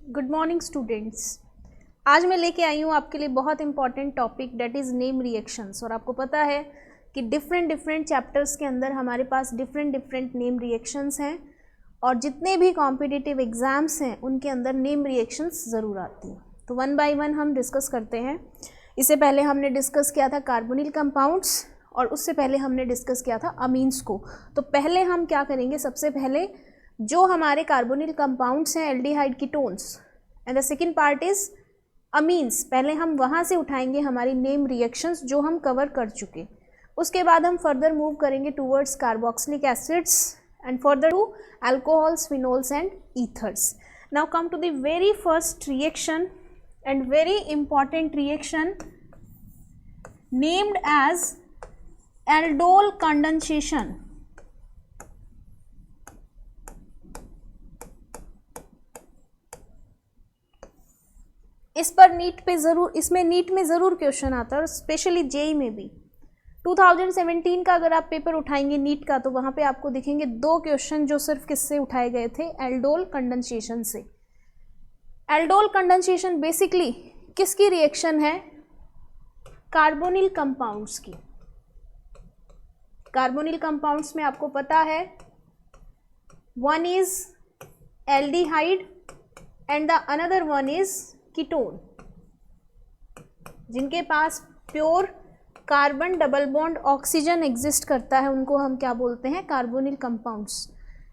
Good morning students. आज मैं लेके आई हूँ आपके लिए बहुत important topic that is name reactions. और आपको पता है कि डिफरेंट चैप्टर्स के अंदर हमारे पास डिफरेंट नेम रिएक्शंस हैं और जितने भी कॉम्पिटिटिव एग्ज़ाम्स हैं उनके अंदर नेम रिएक्शंस ज़रूर आती हैं। तो वन बाय वन हम डिस्कस करते हैं। इससे पहले हमने डिस्कस किया था कार्बोनिल कंपाउंड्स और उससे पहले हमने डिस्कस किया था अमीन्स को। तो पहले हम क्या करेंगे, सबसे पहले जो हमारे कार्बोनिल कंपाउंड्स हैं aldehyde ketones and the second part is amines, पहले हम वहाँ से उठाएंगे हमारी नेम रिएक्शंस जो हम कवर कर चुके। उसके बाद हम फर्दर मूव करेंगे towards carboxylic acids and further to alcohols, phenols and ethers. Now come to the very first reaction and very important reaction named as aldol condensation. इस पर नीट पे ज़रूर, इसमें नीट में ज़रूर क्वेश्चन आता है और स्पेशली जेई में भी। 2017 का अगर आप पेपर उठाएंगे नीट का तो वहाँ पे आपको दिखेंगे 2 क्वेश्चन जो सिर्फ किससे उठाए गए थे, एल्डोल कंडेंसेशन से। एल्डोल कंडेंसेशन बेसिकली किसकी रिएक्शन है? कार्बोनिल कंपाउंड्स की। कार्बोनिल कंपाउंड्स में आपको पता है one is aldehyde and the another one is ketone. जिनके पास pure carbon double bond oxygen exist करता है उनको हम क्या बोलते हैं? Carbonyl compounds.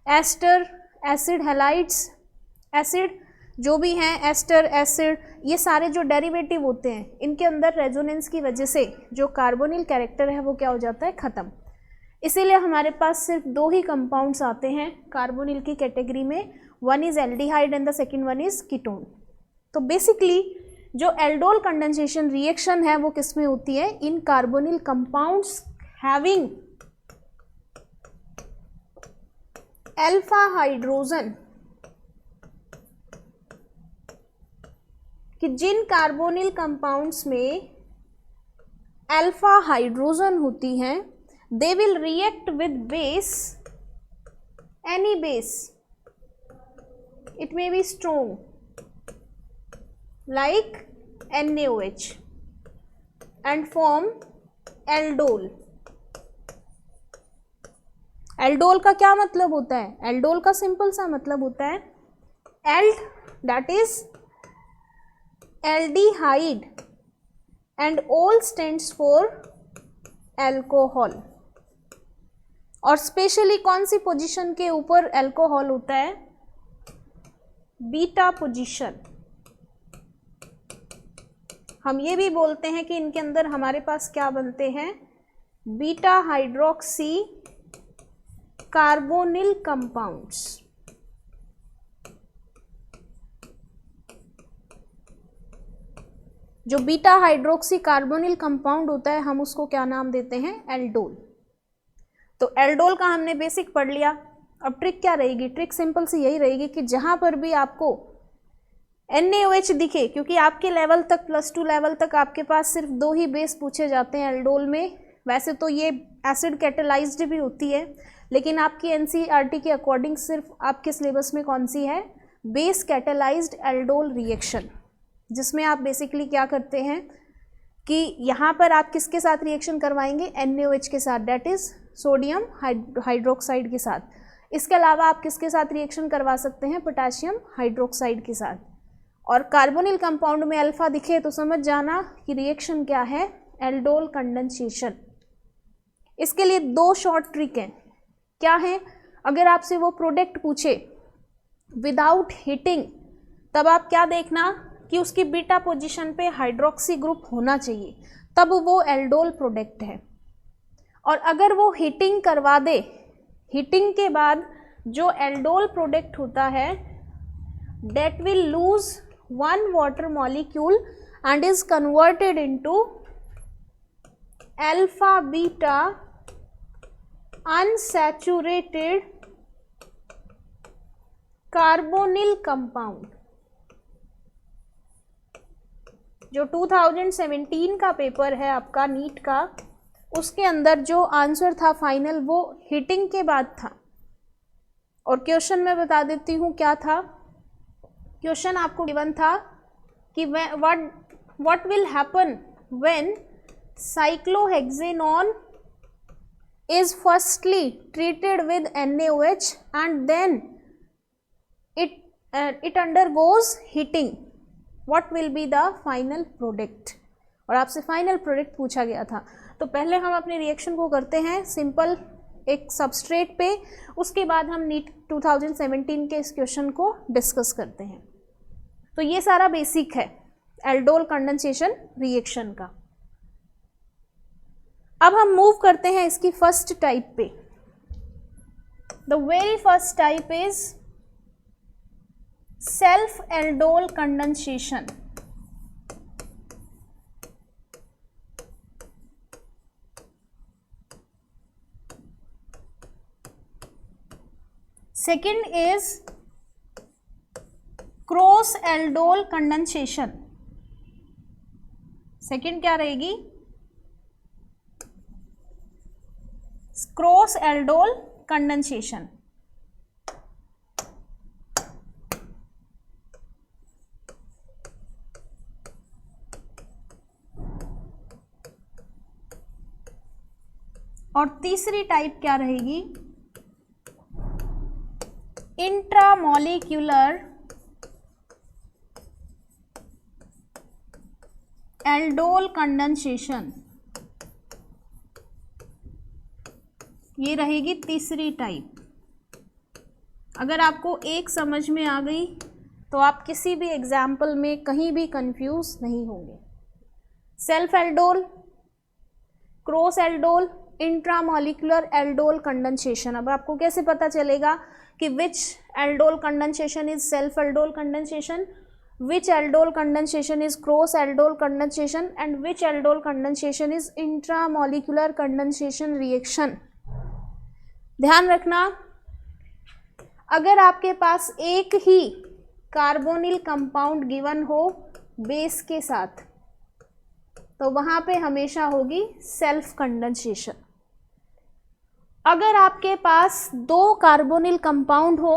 Ester, acid, halides, acid जो भी हैं, एस्टर, एसिड, ये सारे जो डेरिवेटिव होते हैं इनके अंदर रेजोनेंस की वजह से जो कार्बोनिल कैरेक्टर है वो क्या हो जाता है? ख़त्म। इसीलिए हमारे पास सिर्फ 2 ही कंपाउंड्स आते हैं कार्बोनिल की कैटेगरी में, one is aldehyde and the second one is ketone. तो बेसिकली जो एल्डोल कंडेंसेशन रिएक्शन है वो किस में होती है? इन carbonyl compounds having alpha hydrogen. कि जिन कार्बोनिल कंपाउंड्स में अल्फा हाइड्रोजन होती हैं they will react with base, any base, it may be strong like NaOH and form aldol। Aldol का क्या मतलब होता है? एल्डोल का सिंपल सा मतलब होता है ald, that is aldehyde and ol stands for alcohol. और स्पेशली कौन सी पोजीशन के ऊपर एल्कोहल होता है? Beta position. हम ये भी बोलते हैं कि इनके अंदर हमारे पास क्या बनते हैं? Beta hydroxy carbonyl compounds. जो बीटा हाइड्रोक्सी कार्बोनिल कंपाउंड होता है हम उसको क्या नाम देते हैं? एल्डोल। तो एल्डोल का हमने बेसिक पढ़ लिया। अब ट्रिक क्या रहेगी? ट्रिक सिंपल सी यही रहेगी कि जहां पर भी आपको NaOH दिखे, क्योंकि आपके लेवल तक +2 लेवल तक आपके पास सिर्फ 2 ही बेस पूछे जाते हैं एल्डोल में। वैसे तो ये एसिड कैटेलाइज्ड भी होती है लेकिन आपकी NCERT के अकॉर्डिंग सिर्फ आपके सिलेबस में कौन सी है? बेस कैटेलाइज्ड एल्डोल रिएक्शन, जिसमें आप बेसिकली क्या करते हैं कि यहाँ पर आप किसके साथ रिएक्शन करवाएंगे? NaOH के साथ, डेट इज सोडियम हाइड्रोक्साइड के साथ। इसके अलावा आप किसके साथ रिएक्शन करवा सकते हैं? पोटाशियम हाइड्रोक्साइड के साथ। और कार्बोनिल कंपाउंड में अल्फा दिखे तो समझ जाना कि रिएक्शन क्या है? Aldol condensation. इसके लिए 2 शॉर्ट ट्रिक हैं। क्या है? अगर आपसे वो प्रोडक्ट पूछे विदाउट हीटिंग तब आप क्या देखना कि उसकी बीटा पोजीशन पे हाइड्रोक्सी ग्रुप होना चाहिए, तब वो एल्डोल प्रोडक्ट है। और अगर वो हीटिंग करवा दे, हीटिंग के बाद जो एल्डोल प्रोडक्ट होता है that will lose 1 water molecule and is converted into alpha beta unsaturated carbonyl compound। जो 2017 का पेपर है आपका नीट का, उसके अंदर जो आंसर था फाइनल वो हीटिंग के बाद था। और क्वेश्चन मैं बता देती हूँ क्या था। क्वेश्चन आपको गिवन था कि what will happen when cyclohexanone is firstly treated with NaOH and then it undergoes heating. What will be the final product? और आपसे फाइनल प्रोडक्ट पूछा गया था। तो पहले हम अपने रिएक्शन को करते हैं सिंपल एक सबस्ट्रेट पे, उसके बाद हम नीट 2017 के इस क्वेश्चन को डिस्कस करते हैं। तो ये सारा बेसिक है एल्डोल कंडेंसेशन रिएक्शन का। अब हम मूव करते हैं इसकी फर्स्ट टाइप पे। The very first type is self aldol condensation. Second is cross aldol condensation. Second क्या रहेगी? Cross aldol condensation. और तीसरी टाइप क्या रहेगी? Intramolecular aldol condensation. ये रहेगी तीसरी टाइप। अगर आपको एक समझ में आ गई तो आप किसी भी एग्जाम्पल में कहीं भी कंफ्यूज नहीं होंगे। Self aldol, cross aldol, intramolecular aldol condensation. अब आपको कैसे पता चलेगा कि which aldol condensation is self aldol condensation, which aldol condensation is cross aldol condensation and which aldol condensation is intramolecular condensation reaction? ध्यान रखना, अगर आपके पास एक ही कार्बोनिल कंपाउंड गिवन हो बेस के साथ तो वहां पे हमेशा होगी सेल्फ कंडेंसेशन। अगर आपके पास दो कार्बोनिल कंपाउंड हो,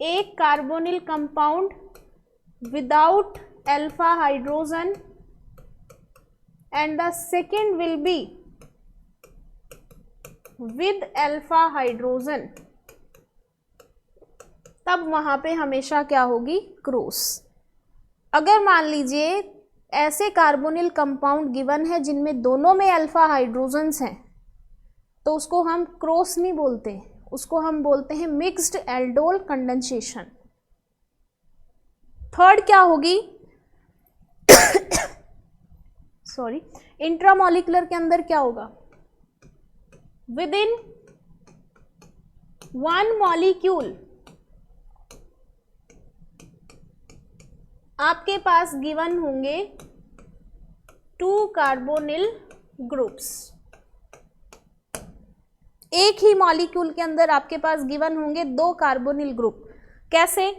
एक carbonyl compound without alpha hydrogen and the second will be with alpha hydrogen, तब वहां पे हमेशा क्या होगी? क्रॉस। अगर मान लीजिए ऐसे कार्बोनिल कंपाउंड गिवन है जिनमें दोनों में अल्फा हाइड्रोजन्स हैं तो उसको हम क्रॉस नहीं बोलते, उसको हम बोलते हैं मिक्स्ड एल्डोल कंडेंसेशन। थर्ड क्या होगी? सॉरी, इंट्रामॉलिक्यूलर के अंदर क्या होगा? विद इन वन मॉलिक्यूल आपके पास गिवन होंगे 2 कार्बोनिल ग्रुप्स। एक ही मॉलिक्यूल के अंदर आपके पास गिवन होंगे 2 कार्बोनिल ग्रुप। कैसे?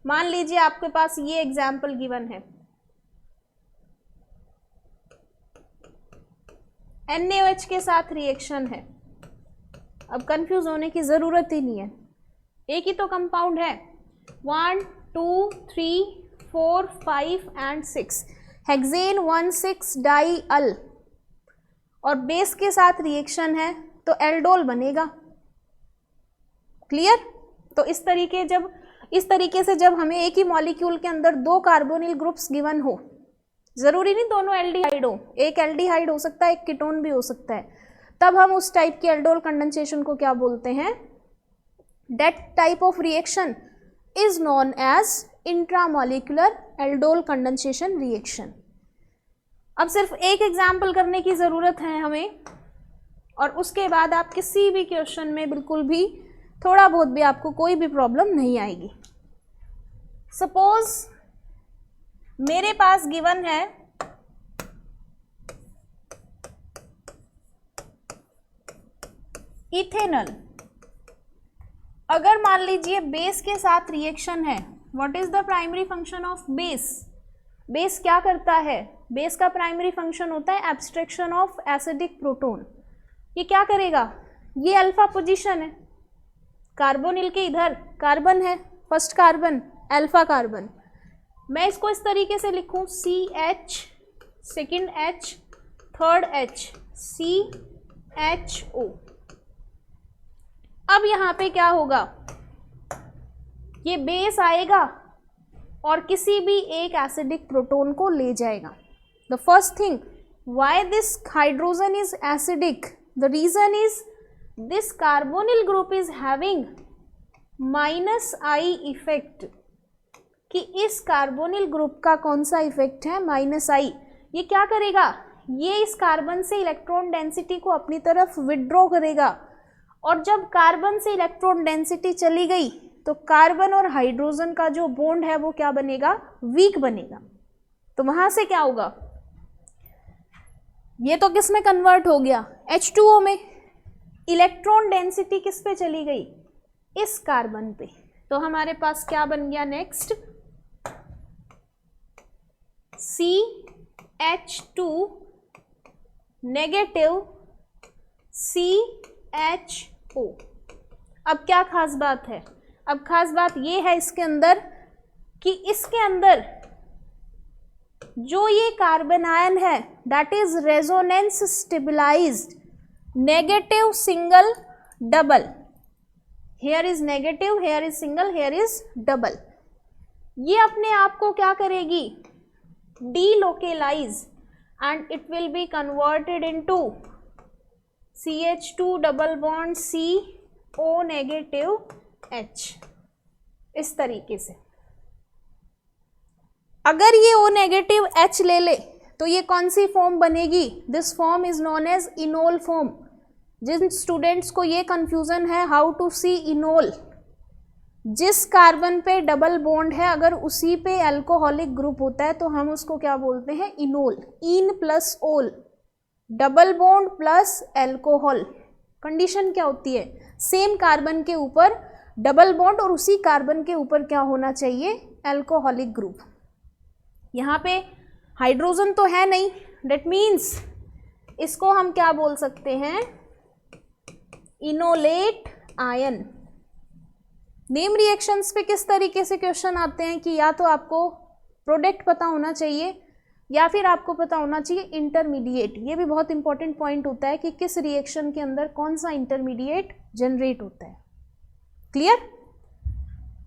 मान लीजिए आपके पास ये एग्जाम्पल गिवन है, NaOH के साथ रिएक्शन है। अब कंफ्यूज होने की जरूरत ही नहीं है, एक ही तो कंपाउंड है। 1 2 3 4 5 एंड 6 हेक्सेन 1,6 डाइअल और बेस के साथ रिएक्शन है तो एल्डोल बनेगा। क्लियर? तो इस तरीके से जब हमें एक ही मॉलिक्यूल के अंदर 2 कार्बोनिल ग्रुप्स गिवन हो, जरूरी नहीं दोनों एल्डिहाइड हो, एक एल्डिहाइड हो सकता है, एक कीटोन भी हो सकता है, तब हम उस टाइप की एल्डोल कंडेंसेशन को क्या बोलते हैं? That type of reaction is known as intramolecular aldol condensation reaction. अब सिर्फ एक एग्जाम्पल करने की ज़रूरत है हमें, और उसके बाद आप किसी भी क्वेश्चन में बिल्कुल भी थोड़ा बहुत भी आपको कोई भी प्रॉब्लम नहीं आएगी। सपोज मेरे पास गिवन है इथेनॉल। अगर मान लीजिए बेस के साथ रिएक्शन है, what is the primary function of base? Base क्या करता है? बेस का प्राइमरी फंक्शन होता है एब्स्ट्रैक्शन ऑफ एसिडिक प्रोटॉन। ये क्या करेगा? ये अल्फा पोजीशन है, कार्बोनिल के इधर कार्बन है, फर्स्ट कार्बन अल्फा कार्बन, मैं इसको इस तरीके से लिखूं CH, second H, third H, CHO। अब यहाँ पे क्या होगा, ये बेस आएगा और किसी भी एक एसिडिक प्रोटॉन को ले जाएगा। The first thing, why this hydrogen is acidic, the reason is this carbonyl group is having -I effect, कि इस कार्बोनिल ग्रुप का कौन सा इफेक्ट है, -I। ये क्या करेगा, ये इस कार्बन से इलेक्ट्रॉन डेंसिटी को अपनी तरफ विड्रॉ करेगा, और जब कार्बन से इलेक्ट्रॉन डेंसिटी चली गई तो कार्बन और हाइड्रोजन का जो बॉन्ड है वो क्या बनेगा, वीक बनेगा। तो वहां से क्या होगा, ये तो किस में कन्वर्ट हो गया, H2O में। इलेक्ट्रॉन डेंसिटी किस पे चली गई, इस कार्बन पे। तो हमारे पास क्या बन गया नेक्स्ट, CH2 नेगेटिव CHO। अब क्या खास बात है, अब खास बात ये है इसके अंदर कि इसके अंदर जो ये कार्बन आयन है that is resonance stabilized negative single double, here is negative, here is single, here is double. ये अपने आप को क्या करेगी, delocalize and it will be converted into CH2 double bond CO negative H। इस तरीके से अगर ये O नेगेटिव H ले ले तो ये कौन सी फॉर्म बनेगी, this form is known as enol form. जिन स्टूडेंट्स को ये कंफ्यूजन है हाउ टू सी इनोल, जिस कार्बन पे डबल बॉन्ड है अगर उसी पे अल्कोहलिक ग्रुप होता है तो हम उसको क्या बोलते हैं, इनोल। इन प्लस ओल, double bond plus alcohol. Condition क्या होती है, सेम कार्बन के ऊपर डबल बॉन्ड और उसी कार्बन के ऊपर क्या होना चाहिए, अल्कोहलिक ग्रुप। यहाँ पे हाइड्रोजन तो है नहीं, दैट मीन्स इसको हम क्या बोल सकते हैं, इनोलेट आयन। नेम रिएक्शंस पे किस तरीके से क्वेश्चन आते हैं कि या तो आपको प्रोडक्ट पता होना चाहिए या फिर आपको पता होना चाहिए इंटरमीडिएट। ये भी बहुत इंपॉर्टेंट पॉइंट होता है कि किस रिएक्शन के अंदर कौन सा इंटरमीडिएट जनरेट होता है। क्लियर।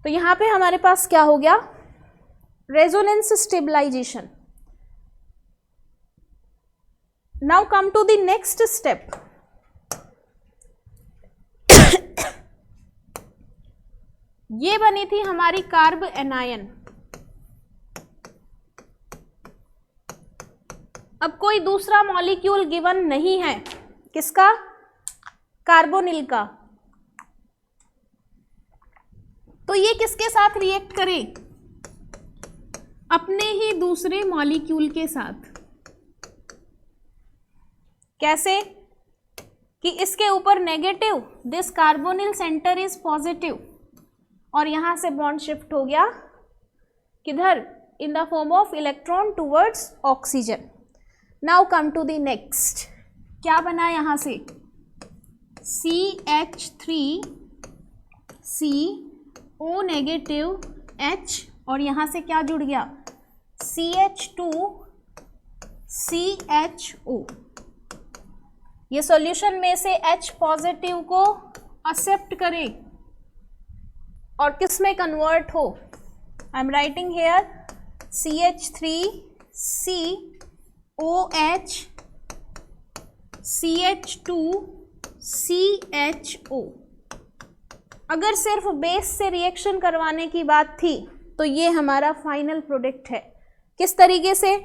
तो यहाँ पे हमारे पास क्या हो गया, resonance stabilization. Now come to the next step. ये बनी थी हमारी कार्ब एनायन। अब कोई दूसरा मॉलिक्यूल गिवन नहीं है, किसका, कार्बोनिल का। तो ये किसके साथ रिएक्ट करे, अपने ही दूसरे मॉलिक्यूल के साथ। कैसे कि इसके ऊपर negative, this carbonyl center is positive, और यहां से बॉन्ड शिफ्ट हो गया किधर, in the form of electron towards oxygen. Now come to the next, क्या बना यहां से, CH3CO नेगेटिव H, और यहां से क्या जुड़ गया, CH2CHO। ये सॉल्यूशन में से H पॉजिटिव को एक्सेप्ट करे और किस में कन्वर्ट हो, आई am writing here CH3COH CH2CHO। अगर सिर्फ बेस से रिएक्शन करवाने की बात थी तो ये हमारा फाइनल प्रोडक्ट है। किस तरीके से,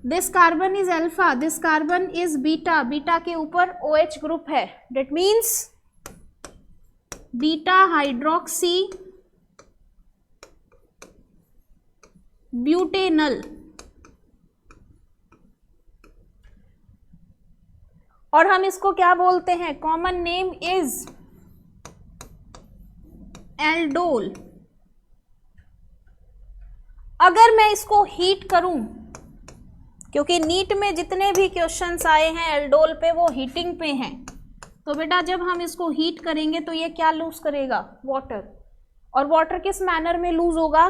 this carbon is alpha, this carbon is beta, beta के ऊपर OH ग्रुप है, that means beta hydroxy butanal, और हम इसको क्या बोलते हैं, कॉमन नेम इज एल्डोल। अगर मैं इसको हीट करूं, क्योंकि नीट में जितने भी क्वेश्चंस आए हैं एल्डोल पे वो हीटिंग पे हैं, तो बेटा जब हम इसको हीट करेंगे तो ये क्या लूज करेगा, वाटर, और वाटर किस मैनर में लूज होगा,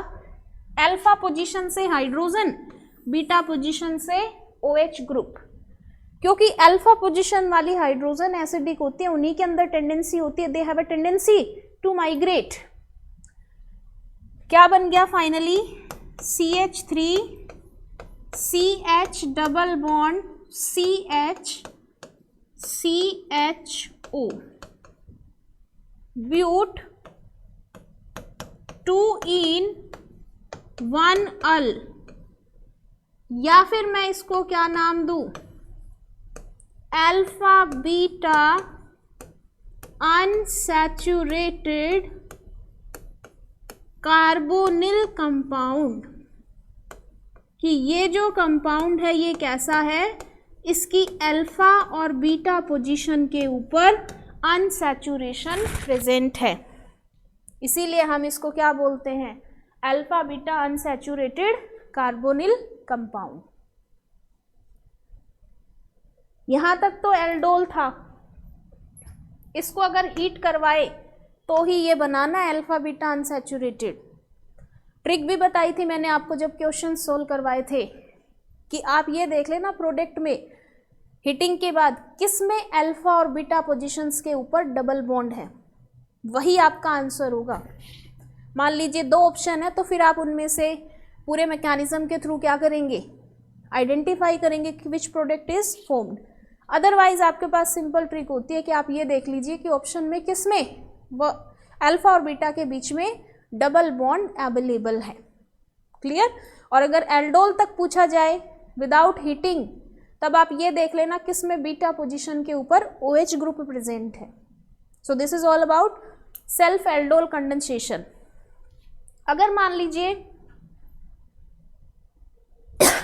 अल्फा पोजीशन से हाइड्रोजन, बीटा पोजीशन से OH ग्रुप। क्योंकि अल्फा पोजीशन वाली हाइड्रोजन एसिडिक होती है, उन्हीं के अंदर टेंडेंसी होती है, they have a tendency to migrate. क्या बन गया finally, CH3 CH double bond CH CHO, but 2 en 1 al, या फिर मैं इसको क्या नाम दूं, alpha beta unsaturated carbonyl compound, कि ये जो कंपाउंड है ये कैसा है, इसकी अल्फा और बीटा पोजीशन के ऊपर अनसैचुरेशन प्रेजेंट है, इसीलिए हम इसको क्या बोलते हैं, alpha beta unsaturated carbonyl compound. यहां तक तो एल्डोल था, इसको अगर हीट करवाए तो ही ये बनाना अल्फा बीटा अनसैचुरेटेड। ट्रिक भी बताई थी मैंने आपको जब क्वेश्चन सोल्व करवाए थे, कि आप ये देख लेना प्रोडक्ट में हीटिंग के बाद किस में अल्फा और बीटा पोजीशंस के ऊपर डबल बॉन्ड है, वही आपका आंसर होगा। मान लीजिए 2 ऑप्शन है, तो फिर आप उनमें से पूरे मैकेनिज्म के थ्रू क्या करेंगे, आइडेंटिफाई करेंगे कि which product is formed. Otherwise आपके पास सिंपल ट्रिक होती है कि आप ये देख लीजिए कि ऑप्शन में किस में वो अल्फा और बीटा के बीच में डबल बॉन्ड अवेलेबल है। क्लियर। और अगर एल्डोल तक पूछा जाए विदाउट हीटिंग, तब आप ये देख लेना किस में बीटा पोजीशन के ऊपर OH ग्रुप प्रेजेंट है। सो this is all about self aldol condensation. अगर मान लीजिए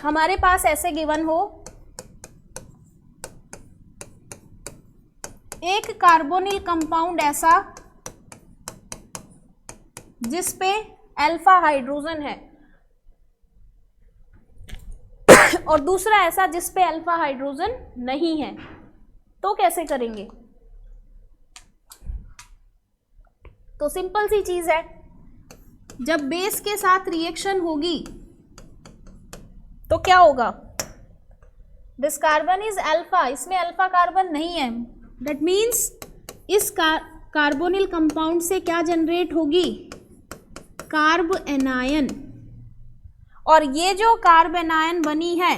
हमारे पास ऐसे गिवन हो, एक कार्बोनिल कंपाउंड ऐसा जिस पे अल्फा हाइड्रोजन है और दूसरा ऐसा जिस पे अल्फा हाइड्रोजन नहीं है, तो कैसे करेंगे। तो सिंपल सी चीज है, जब बेस के साथ रिएक्शन होगी तो क्या होगा, दिस कार्बन इज अल्फा, इसमें अल्फा कार्बन नहीं है, दैट मीन्स इस कार्बोनिल कंपाउंड से क्या जनरेट होगी, कार्ब एनायन। और ये जो कार्ब एनायन बनी है,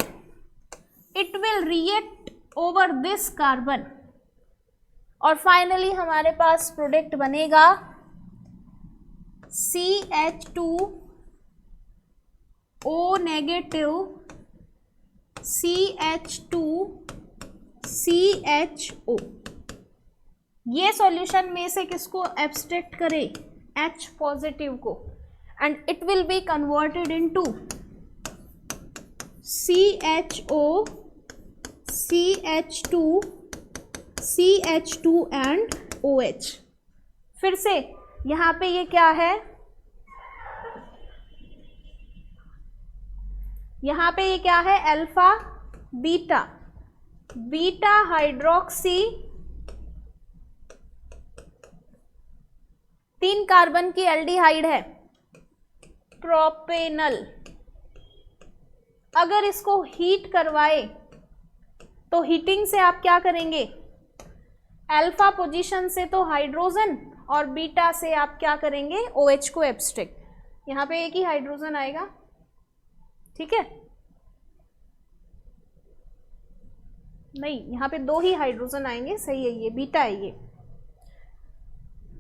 it will react over this carbon, और फाइनली हमारे पास प्रोडक्ट बनेगा CH2O नेगेटिव CH2CHO। ये सॉल्यूशन में से किसको एब्स्ट्रैक्ट करे, H पॉजिटिव को, and it will be converted into CHO, CH2, CH2 and OH। फिर से यहाँ पे ये क्या है, यहाँ पे ये क्या है, alpha beta, beta hydroxy 3 carbon की एल्डिहाइड है, प्रोपेनल। अगर इसको हीट करवाए तो हीटिंग से आप क्या करेंगे, अल्फा पोजीशन से तो हाइड्रोजन और बीटा से आप क्या करेंगे, OH को एब्स्ट्रैक्ट। यहाँ पे एक ही हाइड्रोजन आएगा, ठीक है, नहीं यहाँ पे 2 ही हाइड्रोजन आएंगे, सही है, ये बीटा है ये।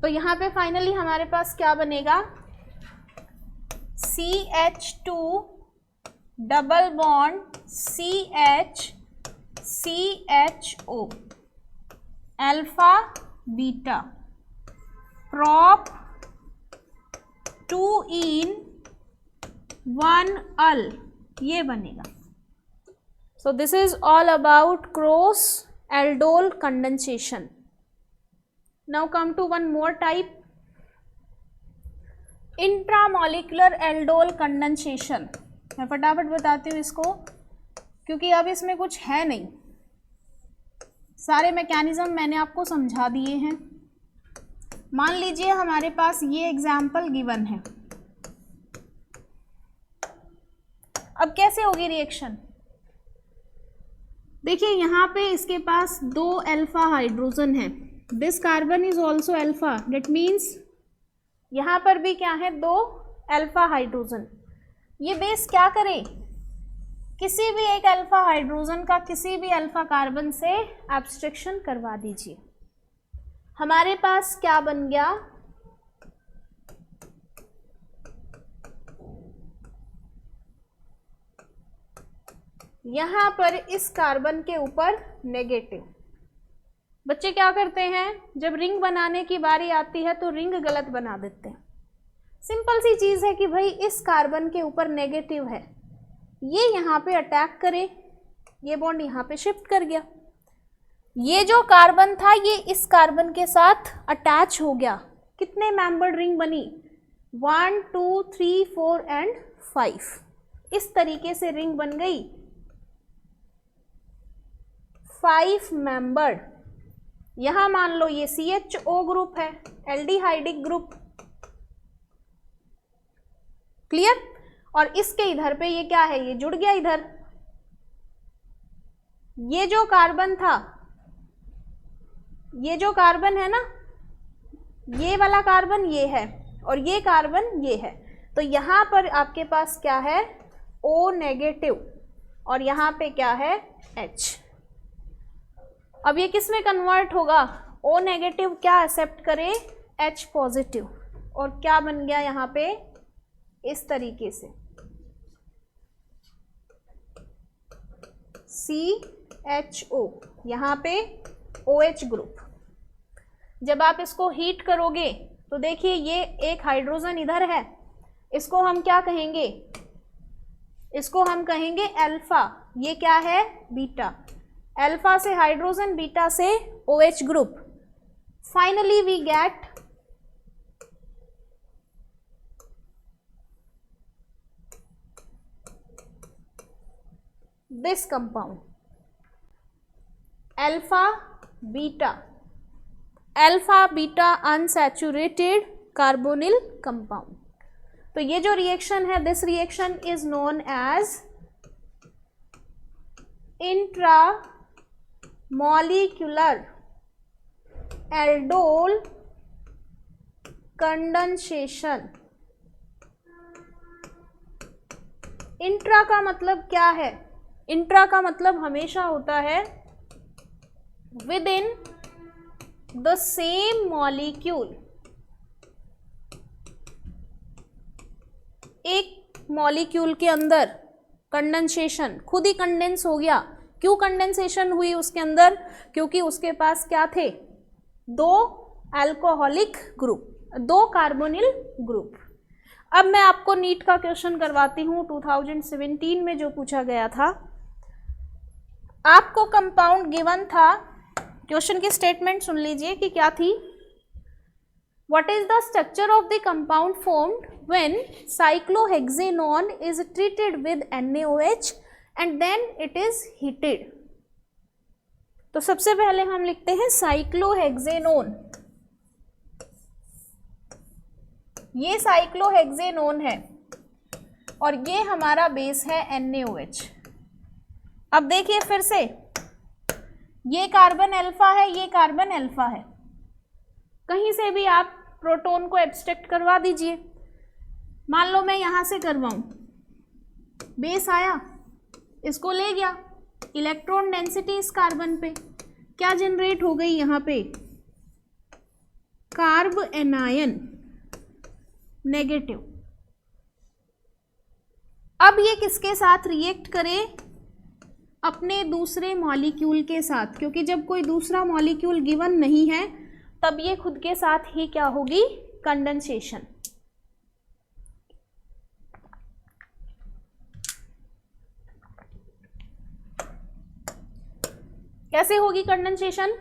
तो यहाँ पे फाइनली हमारे पास क्या बनेगा, CH2 double bond CH CHO alpha beta prop 2 in 1 अल, ये बनेगा। So this is all about cross aldol condensation. Now come to one more type, intramolecular aldol condensation. मैं फटाफट बताती हूँ इसको, क्योंकि अब इसमें कुछ है नहीं, सारे मैकेनिज्म मैंने आपको समझा दिए हैं। मान लीजिए हमारे पास ये एग्जाम्पल गिवन है। अब कैसे होगी रिएक्शन? देखिए यहाँ पे इसके पास 2 अल्फा हाइड्रोजन है, this carbon is also alpha, that means यहाँ पर भी क्या है, 2 अल्फा हाइड्रोजन। ये बेस क्या करे, किसी भी एक अल्फा हाइड्रोजन का किसी भी अल्फा कार्बन से एब्स्ट्रैक्शन करवा दीजिए। हमारे पास क्या बन गया, यहां पर इस कार्बन के ऊपर नेगेटिव। बच्चे क्या करते हैं, जब रिंग बनाने की बारी आती है तो रिंग गलत बना देते हैं। सिंपल सी चीज है कि भाई इस कार्बन के ऊपर नेगेटिव है, ये यहाँ पे अटैक करे, ये बॉन्ड यहाँ पे शिफ्ट कर गया, ये जो कार्बन था ये इस कार्बन के साथ अटैच हो गया। कितने मेंबर्ड रिंग बनी, 1 2 3 4 एंड 5, इस तरीके से रिंग बन गई 5 मेंबर्ड। यहां मान लो ये CHO ग्रुप है, एल्डिहाइडिक ग्रुप, क्लियर। और इसके इधर पे ये क्या है, ये जुड़ गया इधर। ये जो कार्बन था, ये जो कार्बन है ना, ये वाला कार्बन ये है और ये कार्बन ये है, तो यहां पर आपके पास क्या है, O नेगेटिव और यहां पे क्या है, H। अब ये किस में कन्वर्ट होगा, O नेगेटिव क्या एक्सेप्ट करे, H पॉजिटिव, और क्या बन गया यहाँ पे, इस तरीके से CHO, यहाँ पे OH ग्रुप। जब आप इसको हीट करोगे तो देखिए ये एक हाइड्रोजन इधर है, इसको हम क्या कहेंगे, इसको हम कहेंगे अल्फा, ये क्या है, बीटा। अल्फा से हाइड्रोजन, बीटा से OH ग्रुप। Finally we get this compound, alpha beta unsaturated carbonyl compound। तो ये जो रिएक्शन है, this reaction is known as intramolecular aldol condensation. Intra का मतलब क्या है, इंट्रा का मतलब हमेशा होता है with in the same molecule. एक मॉलिक्यूल के अंदर कंडेंसेशन, खुद ही कंडेंस हो गया। क्यों कंडेंसेशन हुई उसके अंदर, क्योंकि उसके पास क्या थे, 2 अल्कोहलिक ग्रुप, 2 कार्बोनिल ग्रुप। अब मैं आपको नीट का क्वेश्चन करवाती हूँ, 2017 में जो पूछा गया था। आपको कंपाउंड गिवन था, क्वेश्चन की स्टेटमेंट सुन लीजिए कि क्या थी। What is the structure of the compound formed when cyclohexanone is treated with NaOH and then it is heated. तो सबसे पहले हम लिखते हैं साइक्लोहेक्सेनोन, ये साइक्लोहेक्सेनोन है और ये हमारा बेस है NaOH। अब देखिए फिर से, ये कार्बन अल्फा है, ये कार्बन अल्फा है, कहीं से भी आप प्रोटॉन को एब्स्ट्रैक्ट करवा दीजिए। मान लो मैं यहां से करवाऊं, बेस आया, इसको ले गया, इलेक्ट्रॉन डेंसिटी इस कार्बन पे क्या जनरेट हो गई, यहां पे कार्ब एनायन नेगेटिव। अब ये किसके साथ रिएक्ट करे, अपने दूसरे मॉलिक्यूल के साथ, क्योंकि जब कोई दूसरा मॉलिक्यूल गिवन नहीं है तब ये खुद के साथ ही क्या होगी, कंडेंसेशन। कैसे होगी कंडेंसेशन,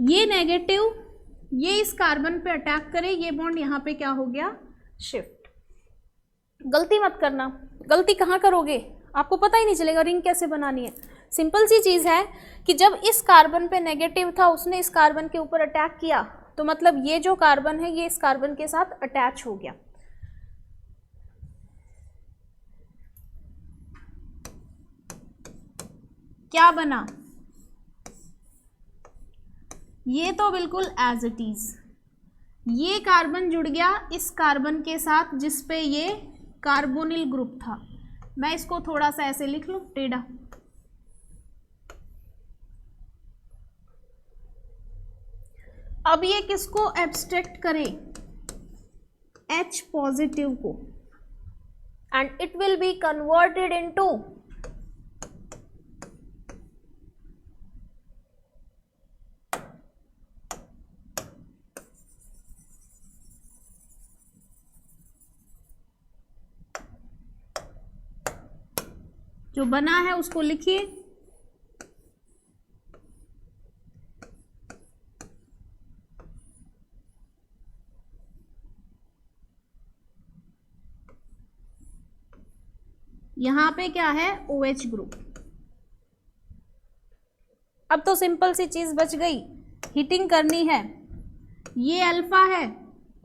ये नेगेटिव ये इस कार्बन पे अटैक करे, ये बॉन्ड यहाँ पे क्या हो गया, शिफ्ट। गलती मत करना, गलती कहाँ करोगे, आपको पता ही नहीं चलेगा रिंग कैसे बनानी है। सिंपल सी चीज़ है कि जब इस कार्बन पे नेगेटिव था, उसने इस कार्बन के ऊपर अटैक किया, तो मतलब ये जो कार्बन है ये इस कार्बन के साथ अटैच हो गया। क्या बना, ये तो बिल्कुल एज इट इज, ये कार्बन जुड़ गया इस कार्बन के साथ जिस पे ये कार्बोनिल ग्रुप था। मैं इसको थोड़ा सा ऐसे लिख लूं टेढ़ा। अब ये किसको एब्स्ट्रैक्ट करे, H पॉजिटिव को, and it will be converted into जो बना है उसको लिखिए। यहां पे क्या है, OH ग्रुप। अब तो सिंपल सी चीज बच गई, हीटिंग करनी है। ये अल्फा है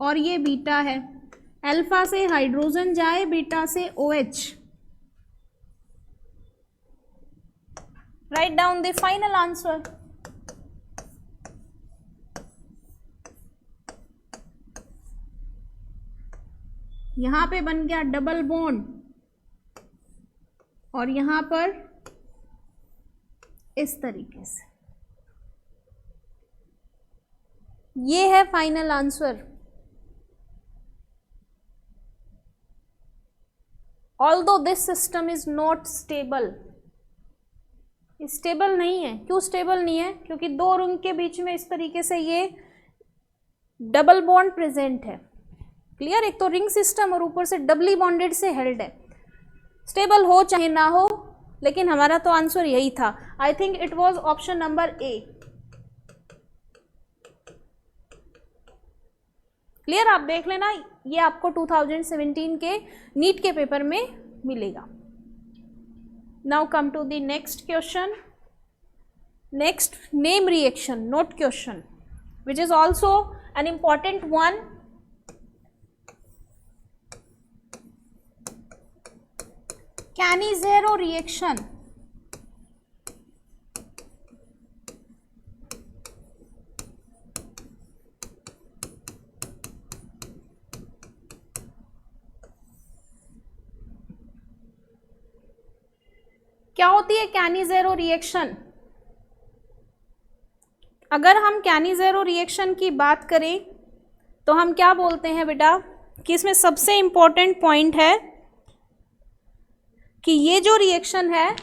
और ये बीटा है, अल्फा से हाइड्रोजन जाए, बीटा से OH। Write down the final answer. यहां पे बन गया डबल बॉन्ड और यहां पर इस तरीके से, ये है final answer. Although this system is not stable, stable नहीं है। क्यों स्टेबल नहीं है, क्योंकि दो रिंग के बीच में इस तरीके से ये डबल बॉन्ड प्रेजेंट है। क्लियर, एक तो रिंग सिस्टम और ऊपर से डबली बॉन्डेड से हेल्ड है। स्टेबल हो चाहे ना हो, लेकिन हमारा तो आंसर यही था। I think it was option number A. Clear, आप देख लेना, ये आपको 2017 के नीट के पेपर में मिलेगा। Now come to the next question. Next, name reaction, not question, which is also an important one. Cannizzaro reaction. क्या होती है कैनिज़ेरो रिएक्शन? अगर हम कैनिज़ेरो रिएक्शन की बात करें तो हम क्या बोलते हैं बेटा कि इसमें सबसे इंपॉर्टेंट पॉइंट है कि ये जो रिएक्शन है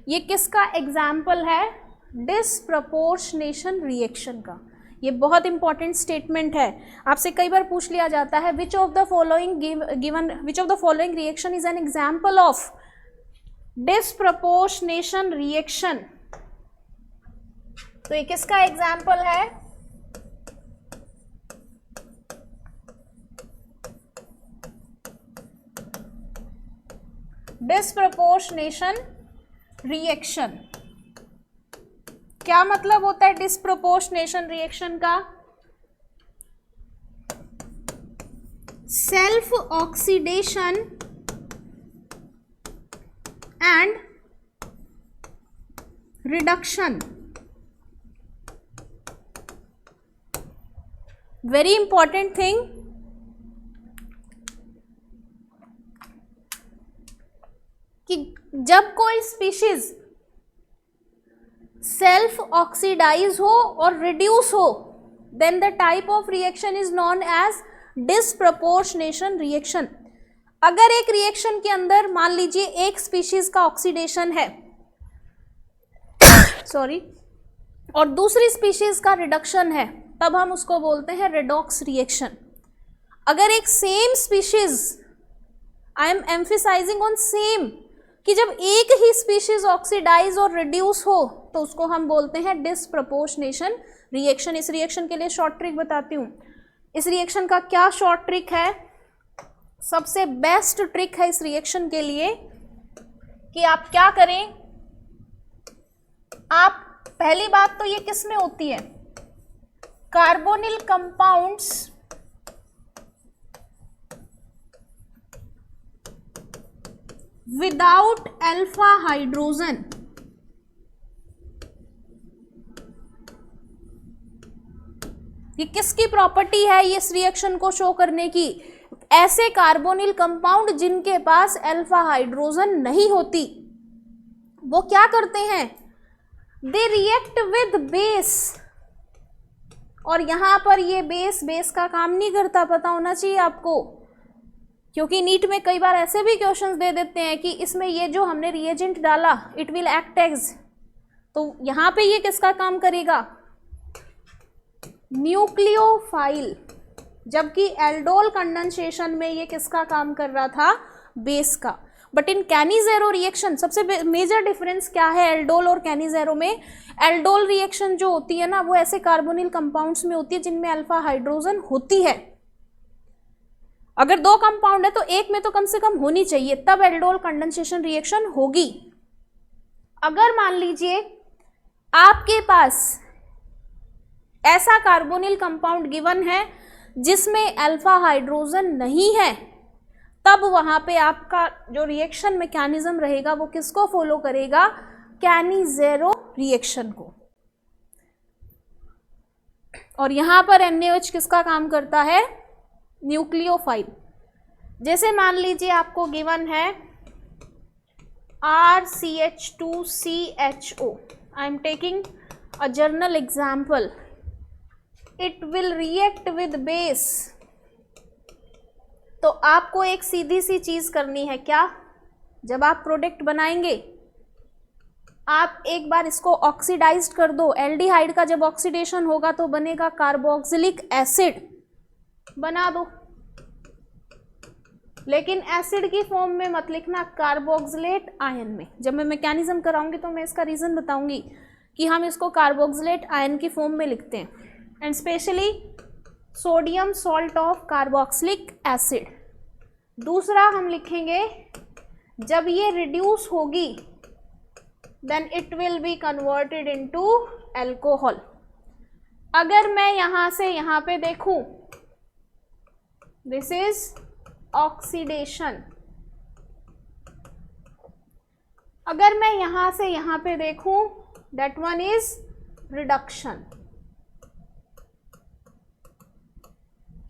ये किसका एग्जाम्पल है, डिसप्रपोर्शनेशन रिएक्शन का। ये बहुत इंपॉर्टेंट स्टेटमेंट है, आपसे कई बार पूछ लिया जाता है which of the following reaction is an example of disproportionation reaction. तो ये किसका एग्जाम्पल है, डिसप्रपोर्शनेशन रिएक्शन। क्या मतलब होता है डिसप्रपोर्शनेशन रिएक्शन का, self oxidation and reduction। very important thing, कि जब कोई स्पीशीज सेल्फ ऑक्सीडाइज हो और रिड्यूस हो, then the type of reaction is known as disproportionation reaction. अगर एक रिएक्शन के अंदर मान लीजिए एक स्पीशीज का ऑक्सीडेशन है सॉरी, और दूसरी स्पीशीज का रिडक्शन है, तब हम उसको बोलते हैं रेडॉक्स रिएक्शन। अगर एक same species, I am emphasising on same, कि जब एक ही स्पीशीज ऑक्सीडाइज और रिड्यूस हो तो उसको हम बोलते हैं डिसप्रपोर्शनेशन रिएक्शन। इस रिएक्शन के लिए शॉर्ट ट्रिक बताती हूँ। इस रिएक्शन का क्या शॉर्ट ट्रिक है, सबसे बेस्ट ट्रिक है इस रिएक्शन के लिए कि आप क्या करें, आप पहली बात तो ये किस में होती है, carbonyl compounds without alpha hydrogen, ये किसकी प्रॉपर्टी है इस रिएक्शन को शो करने की? ऐसे कार्बोनिल कंपाउंड जिनके पास अल्फा हाइड्रोजन नहीं होती, वो क्या करते हैं? They react with base. और यहां पर ये बेस का काम नहीं करता, पता होना चाहिए आपको, क्योंकि नीट में कई बार ऐसे भी क्वेश्चंस दे देते हैं कि इसमें ये जो हमने रिएजेंट डाला इट विल एक्ट एज, तो यहां पे ये किसका काम करेगा? न्यूक्लियोफाइल। जबकि एल्डोल कंडेंसेशन में ये किसका काम कर रहा था? बेस का। बट इन कैनिज़ेरो रिएक्शन सबसे मेजर डिफरेंस क्या है एल्डोल और कैनिज़ेरो में? एल्डोल रिएक्शन जो होती है ना वो ऐसे कार्बोनिल कंपाउंड्स में होती है जिनमें अल्फा हाइड्रोजन होती है। अगर दो कंपाउंड है तो एक में तो कम से कम होनी चाहिए, तब एल्डोल कंडेंसेशन रिएक्शन होगी। अगर मान लीजिए आपके पास ऐसा कार्बोनिल कंपाउंड गिवन है जिसमें अल्फा हाइड्रोजन नहीं है, तब वहां पे आपका जो रिएक्शन मैकेनिज्म रहेगा वो किसको फॉलो करेगा? कैनिज़ेरो रिएक्शन को। और यहां पर NaOH किसका काम करता है? न्यूक्लियोफाइल। जैसे मान लीजिए आपको गिवन है RCH2CHO, I am taking a journal example, it will react with base. तो आपको एक सीधी सी चीज करनी है, क्या? जब आप प्रोडक्ट बनाएंगे आप एक बार इसको ऑक्सीडाइज्ड कर दो। एल्डिहाइड का जब ऑक्सीडेशन होगा तो बनेगा कार्बोक्सिलिक एसिड, बना दो। लेकिन एसिड की फॉर्म में मत लिखना, कार्बोक्सिलेट आयन में। जब मैं मैकेनिज्म कराऊंगी तो मैं इसका रीजन बताऊंगी कि हम इसको कार्बोक्सिलेट आयन की फॉर्म में लिखते हैं, and specially sodium salt of carboxylic acid. दूसरा हम लिखेंगे जब ये रिड्यूस होगी then it will be converted into alcohol. अगर मैं यहां से यहां पे देखूं, दिस इज ऑक्सीडेशन। अगर मैं यहां से यहां पे देखूं, दैट वन इज रिडक्शन।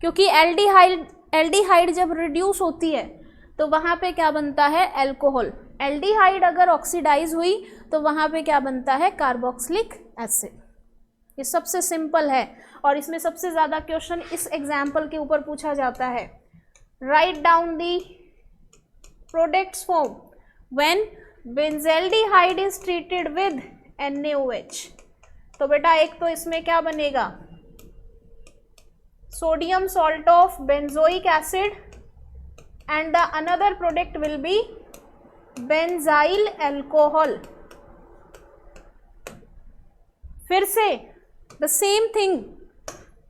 क्योंकि एल्डिहाइड जब रिड्यूस होती है तो वहां पे क्या बनता है? अल्कोहल। एल्डिहाइड अगर ऑक्सीडाइज हुई तो वहां पे क्या बनता है? Carboxylic acid. ये सबसे सिंपल है और इसमें सबसे ज्यादा क्वेश्चन इस एग्जाम्पल के ऊपर पूछा जाता है। Write down the products form when benzaldehyde is treated with NaOH। तो बेटा एक तो इसमें क्या बनेगा? sodium salt of benzoic acid and the another product will be benzyl alcohol। फिर से the same thing,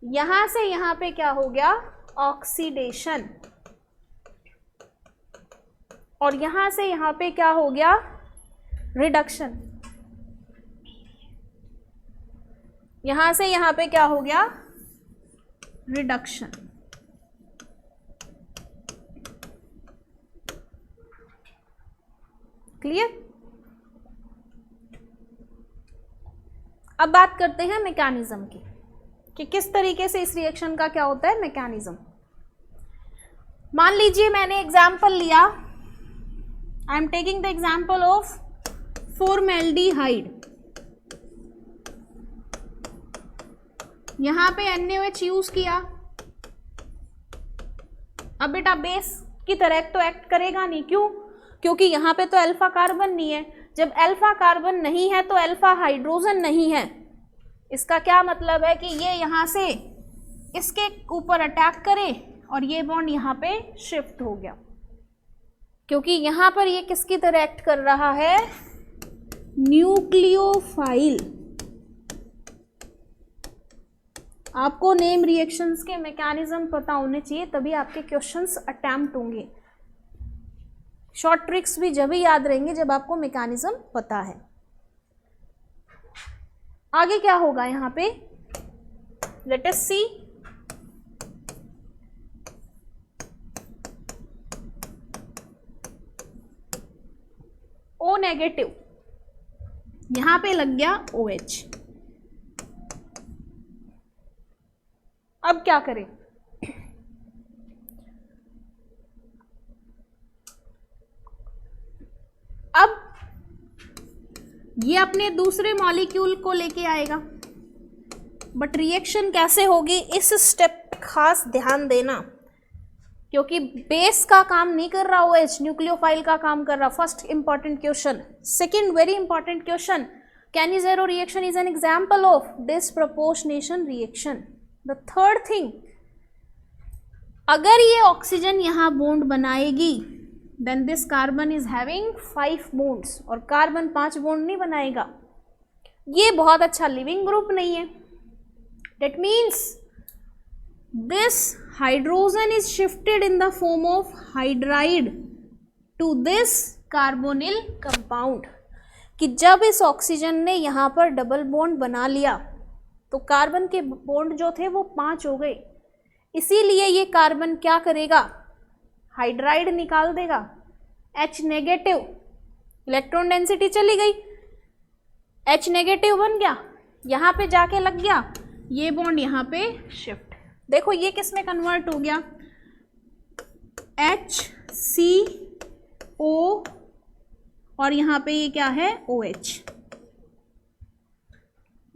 यहां से यहां पे क्या हो गया? ऑक्सीडेशन। और यहां से यहां पे क्या हो गया? रिडक्शन। यहां से यहां पे क्या हो गया? रिडक्शन। क्लियर? अब बात करते हैं मैकेनिज्म की कि किस तरीके से इस रिएक्शन का क्या होता है मैकेनिज्म। मान लीजिए मैंने एग्जाम्पल लिया, I am taking the example of formaldehyde. यहां पे NaOH यूज किया। अब बेटा बेस की तरह तो एक्ट करेगा नहीं, क्यों? क्योंकि यहां पे तो अल्फा कार्बन नहीं है। जब अल्फा कार्बन नहीं है तो अल्फा हाइड्रोजन नहीं है। इसका क्या मतलब है कि ये यहां से इसके ऊपर अटैक करे और ये बॉन्ड यहां पे शिफ्ट हो गया, क्योंकि यहां पर ये किसकी तरह एक्ट कर रहा है? न्यूक्लियोफाइल। आपको नेम रिएक्शंस के मैकेनिज्म पता होने चाहिए, तभी आपके क्वेश्चंस अटेम्प्ट होंगे। शॉर्ट ट्रिक्स भी जब ही याद रहेंगे जब आपको मैकेनिज्म पता है। आगे क्या होगा? यहाँ पे लेट अस सी। O नेगेटिव, यहां पे लग गया OH। अब क्या करें? अब ये अपने दूसरे मॉलिक्यूल को लेके आएगा, बट रिएक्शन कैसे होगी इस स्टेप खास ध्यान देना, क्योंकि बेस का काम नहीं कर रहा OH, न्यूक्लियोफाइल का काम कर रहा। First important question. Second very important question, Cannizzaro reaction is an example of disproportionation reaction. The third thing, अगर ये ऑक्सीजन यहाँ बॉन्ड बनाएगी then this carbon is having 5 bonds, और कार्बन 5 बॉन्ड नहीं बनाएगा। ये बहुत अच्छा लिविंग ग्रुप नहीं है। That means this hydrogen is shifted in the form of hydride to this carbonyl compound, कि जब इस ऑक्सीजन ने यहाँ पर डबल बॉन्ड बना लिया तो कार्बन के बॉन्ड जो थे वो 5 हो गए, इसीलिए ये कार्बन क्या करेगा? हाइड्राइड निकाल देगा, H नेगेटिव, इलेक्ट्रॉन डेंसिटी चली गई, H नेगेटिव बन गया, यहाँ पे जाके लग गया, ये बॉन्ड यहाँ पे शिफ्ट। देखो ये किस में कन्वर्ट हो गया? HCO, और यहाँ पे ये क्या है? OH।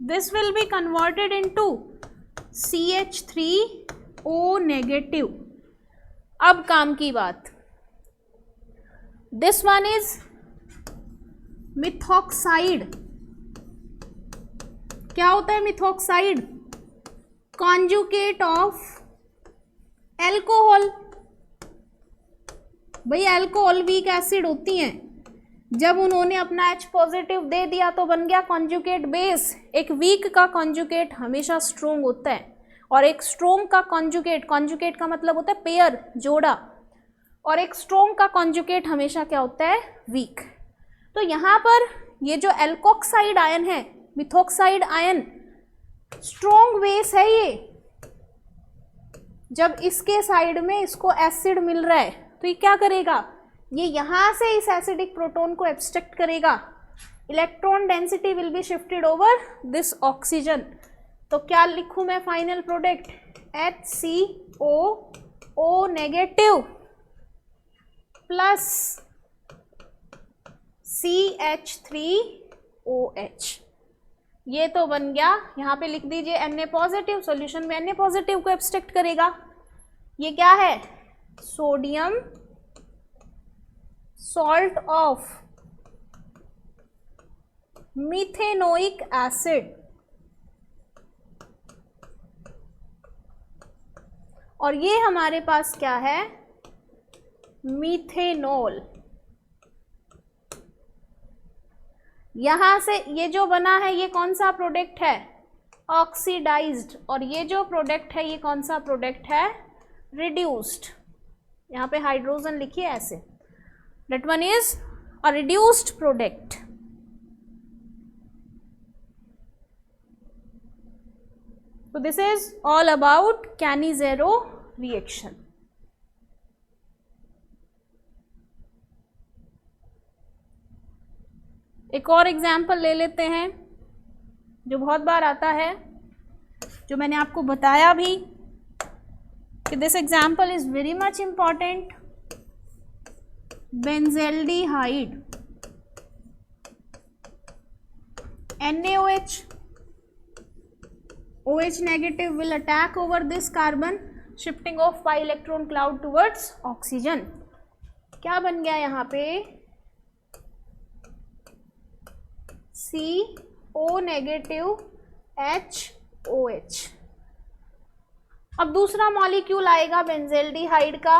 This will be converted into CH3O negative. अब काम की बात, दिस वन इज मिथॉक्साइड। क्या होता है मिथॉक्साइड? Conjugate of alcohol. भाई एल्कोहल वीक एसिड होती हैं, जब उन्होंने अपना H पॉजिटिव दे दिया तो बन गया कॉन्जुगेट बेस। एक वीक का कॉन्जुगेट हमेशा स्ट्रोंग होता है, और एक स्ट्रोंग का कॉन्जुगेट, कॉन्जुगेट का मतलब होता है पेयर, जोड़ा, और एक स्ट्रोंग का कॉन्जुगेट हमेशा क्या होता है? वीक। तो यहाँ पर ये जो एल्कोक्साइड आयन है, मिथॉक्साइड आयन, स्ट्रोंग बेस है ये। जब इसके साइड में इसको एसिड मिल रहा है तो ये क्या करेगा? ये यहाँ से इस एसिडिक प्रोटॉन को एब्स्ट्रैक्ट करेगा, electron density will be shifted over this oxygen. तो क्या लिखूं मैं final product? HCO negative plus CH3OH। ये तो बन गया, यहाँ पे लिख दीजिए Na पॉजिटिव, सॉल्यूशन में Na पॉजिटिव को एब्स्ट्रैक्ट करेगा। ये क्या है? Sodium salt of methanoic acid, और ये हमारे पास क्या है? मीथेनॉल। यहां से ये जो बना है ये कौन सा प्रोडक्ट है? ऑक्सीडाइज्ड। और ये जो प्रोडक्ट है ये कौन सा प्रोडक्ट है? रिड्यूस्ड। यहाँ पे हाइड्रोजन लिखिए ऐसे, that one is a reduced product। So this is all about Cannizzaro reaction। एक और एग्जाम्पल ले लेते हैं जो बहुत बार आता है, जो मैंने आपको बताया भी कि this example is very much important. Benzaldehyde, NaOH, OH negative will attack over this carbon, shifting of pi electron cloud towards oxygen। क्या बन गया यहाँ पे? CO negative HOH। अब दूसरा मॉलिक्यूल आएगा बेंजेल्डिहाइड का,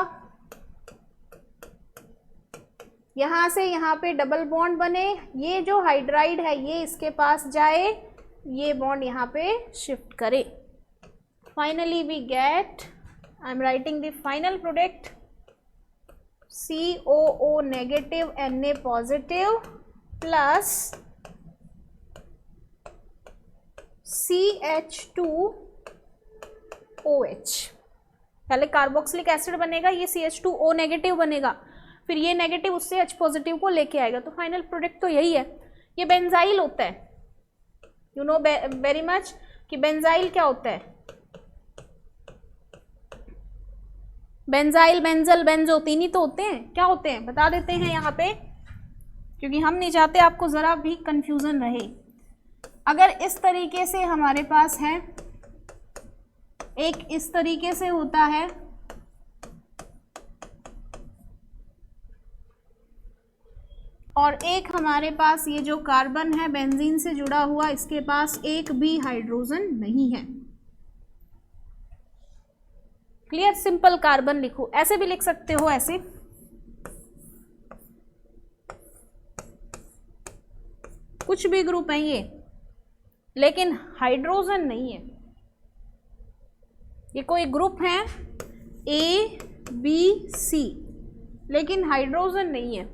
यहाँ से यहाँ पे डबल बॉन्ड बने, ये जो हाइड्राइड है ये इसके पास जाए, ये बॉन्ड यहाँ पे शिफ्ट करे। Finally we get, I am writing the final product, COO negative Na positive plus CH2 OH, पहले कार्बोक्सिलिक एसिड बनेगा, ये CH2O नेगेटिव बनेगा, फिर ये नेगेटिव उससे H पॉजिटिव को लेके आएगा, तो फाइनल प्रोडक्ट तो यही है, ये बेंजाइल होता है। यू नो वेरी मच कि बेंजाइल क्या होता है, बेंजाइल, बेंजल, बेंजो, तीन ही तो होते हैं, क्या होते हैं बता देते हैं यहाँ पे, क्योंकि हम नहीं चाहते आपको ज़रा भी कंफ्यूजन रहे। अगर इस तरीके से हमारे पास है, एक इस तरीके से होता है, और एक हमारे पास ये जो कार्बन है बेंजीन से जुड़ा हुआ, इसके पास एक भी हाइड्रोजन नहीं है। क्लियर, सिंपल कार्बन लिखो, ऐसे भी लिख सकते हो, ऐसे कुछ भी ग्रुप है ये, लेकिन हाइड्रोजन नहीं है। ये कोई ग्रुप है ABC, लेकिन हाइड्रोजन नहीं है,